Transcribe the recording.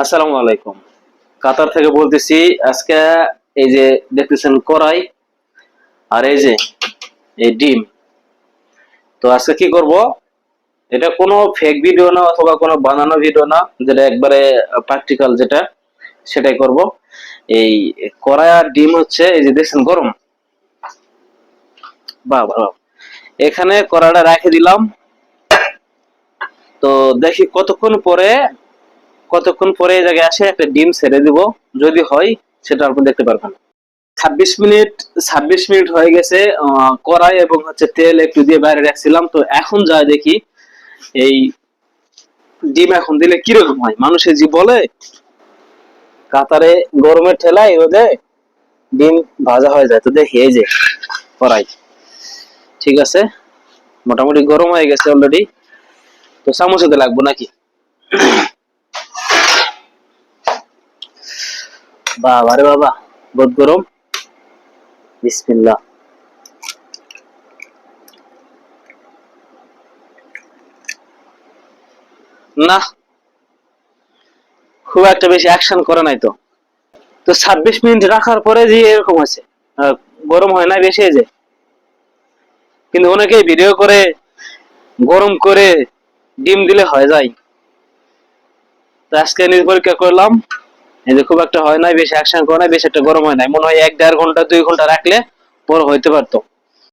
আসসালামু আলাইকুম। কাতার থেকে বলতেছি। আজকে এই যে দেখতেছেন কড়াই, আর এই যে এই ডিম। তো আজকে কি করব? এটা কোনো ফেক ভিডিও না অথবা কোনো বানানো ভিডিও না, যেটা একবারে প্র্যাকটিক্যাল যেটা, সেটাই করব। এই কড়াই আর ডিম হচ্ছে এই যে দেখছেন গরম। বাহ বাহ। এখানে কড়াইটা রেখে দিলাম। তো দেখি কতক্ষণ পরে এই জায়গায় আসে একটা ডিম ছেড়ে দিব। যদি হয় সেটা আপনি দেখতে পারবেন। 26 মিনিট, 26 মিনিট হয়ে গেছে। কড়াই এবং হচ্ছে তেল একটু দিয়ে বাইরে রাখছিলাম, তো এখন যা দেখি এই ডিম এখন দিলে কিরকম হয়, মানুষের জি বলে। কাতারে গরমের ঠেলায় রোদে ডিম ভাজা হয়ে যায়। তো দেখি এই যে কড়াই, ঠিক আছে, মোটামুটি গরম হয়ে গেছে অলরেডি। তো চামচে লাগবো নাকি? বাবা রে বাবা, বহুত গরম। বিসমিল্লাহ। না, খুব একটা বেশি অ্যাকশন করে নাই তো। তো 26 মিনিট রাখার পরে যে এরকম আছে, গরম হয় না বেশি, এই যে। কিন্তু অনেকেই ভিডিও করে গরম করে ডিম দিলে হয়ে যায়। তো আজকে নিজে পরীক্ষা করলাম, এই যে খুব একটা হয় নাই, বেশি অ্যাকশন করে নাই, বেশি একটা গরম হয় নাই। মনে হয় 1-1.5 ঘন্টা 2 ঘন্টা রাখলে পরে হইতে পারতো।